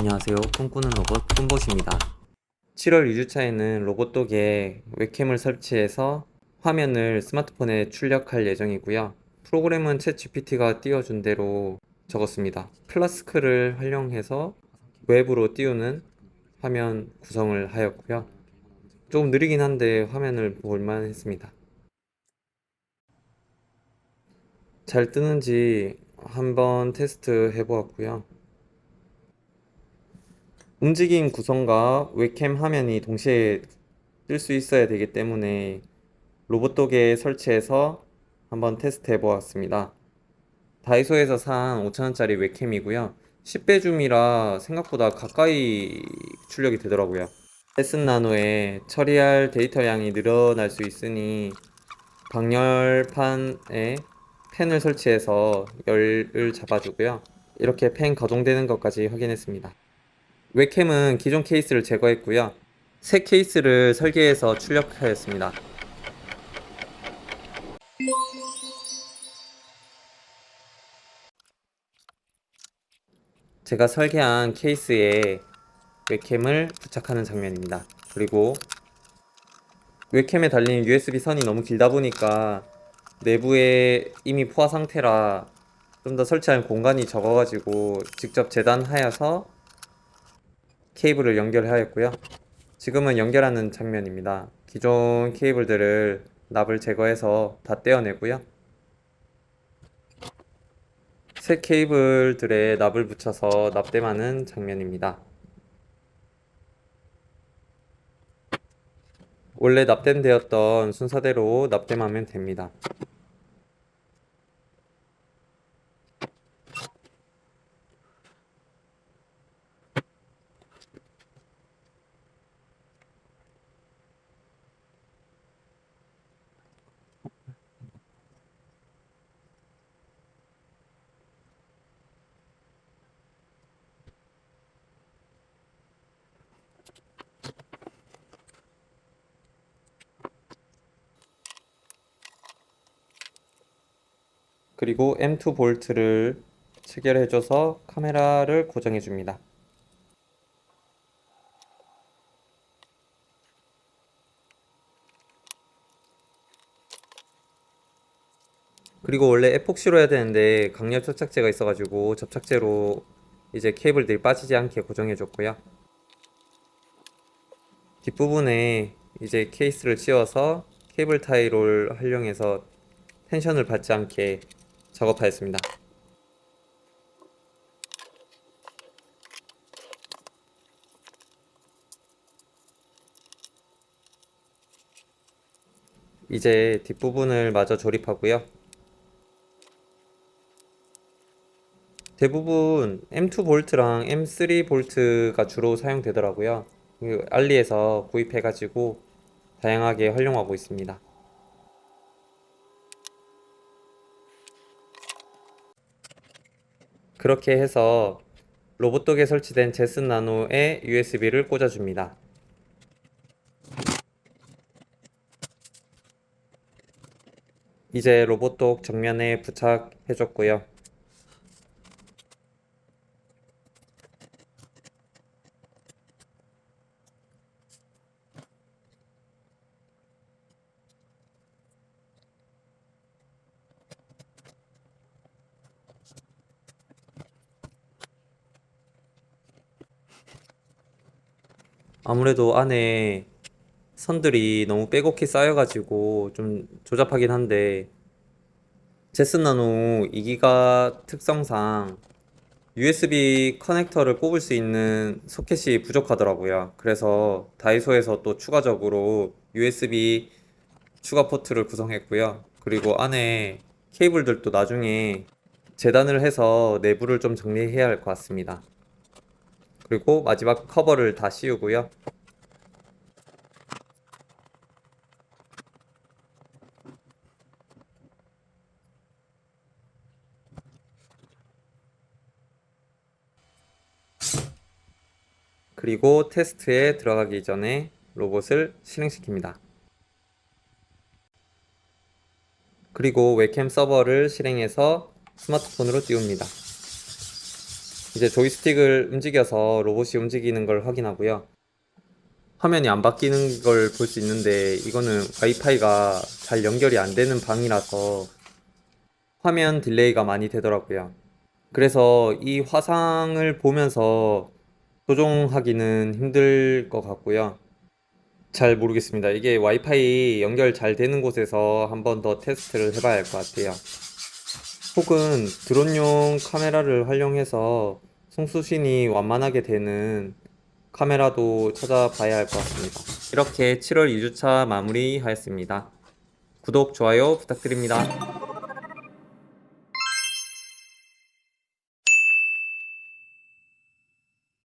안녕하세요. 꿈꾸는 로봇 꿈봇입니다. 7월 2주차에는 로봇독에 웹캠을 설치해서 화면을 스마트폰에 출력할 예정이고요. 프로그램은 챗GPT가 띄워준 대로 적었습니다. 플라스크를 활용해서 웹으로 띄우는 화면 구성을 하였고요. 조금 느리긴 한데 화면을 볼만 했습니다. 잘 뜨는지 한번 테스트 해보았고요. 움직임 구성과 웹캠 화면이 동시에 뜰 수 있어야 되기 때문에 로봇도구에 설치해서 한번 테스트 해보았습니다. 다이소에서 산 5,000원짜리 웹캠이고요. 10배 줌이라 생각보다 가까이 출력이 되더라고요. 레슨 나노에 처리할 데이터량이 늘어날 수 있으니 방열판에 펜을 설치해서 열을 잡아주고요. 이렇게 펜 가동되는 것까지 확인했습니다. 웹캠은 기존 케이스를 제거했고요. 새 케이스를 설계해서 출력하였습니다. 제가 설계한 케이스에 웹캠을 부착하는 장면입니다. 그리고 웹캠에 달린 USB 선이 너무 길다 보니까 내부에 이미 포화 상태라 좀 더 설치할 공간이 적어가지고 직접 재단하여서 케이블을 연결하였고요. 지금은 연결하는 장면입니다. 기존 케이블들을 납을 제거해서 다 떼어내고요. 새 케이블들에 납을 붙여서 납땜하는 장면입니다. 원래 납땜되었던 순서대로 납땜하면 됩니다. 그리고 M2 볼트를 체결해줘서 카메라를 고정해줍니다. 그리고 원래 에폭시로 해야 되는데 강력 접착제가 있어가지고 접착제로 이제 케이블들이 빠지지 않게 고정해줬고요. 뒷부분에 이제 케이스를 씌워서 케이블 타이를 활용해서 텐션을 받지 않게 작업하였습니다. 이제 뒷부분을 마저 조립하고요. 대부분 M2 볼트랑 M3 볼트가 주로 사용되더라고요. 알리에서 구입해가지고 다양하게 활용하고 있습니다. 그렇게 해서 로봇독에 설치된 제슨 나노에 USB를 꽂아줍니다. 이제 로봇독 정면에 부착해줬고요. 아무래도 안에 선들이 너무 빼곡히 쌓여가지고 좀 조잡하긴 한데 제슨 나노 2기가 특성상 USB 커넥터를 꼽을 수 있는 소켓이 부족하더라고요. 그래서 다이소에서 또 추가적으로 USB 추가 포트를 구성했고요. 그리고 안에 케이블들도 나중에 재단을 해서 내부를 좀 정리해야 할 것 같습니다. 그리고 마지막 커버를 다 씌우고요. 그리고 테스트에 들어가기 전에 로봇을 실행시킵니다. 그리고 웹캠 서버를 실행해서 스마트폰으로 띄웁니다. 이제 조이스틱을 움직여서 로봇이 움직이는 걸 확인하고요. 화면이 안 바뀌는 걸 볼 수 있는데 이거는 와이파이가 잘 연결이 안 되는 방이라서 화면 딜레이가 많이 되더라고요. 그래서 이 화상을 보면서 조종하기는 힘들 것 같고요. 잘 모르겠습니다. 이게 와이파이 연결 잘 되는 곳에서 한번 더 테스트를 해봐야 할 것 같아요. 혹은 드론용 카메라를 활용해서 송수신이 완만하게 되는 카메라도 찾아봐야 할 것 같습니다. 이렇게 7월 2주차 마무리하였습니다. 구독, 좋아요 부탁드립니다.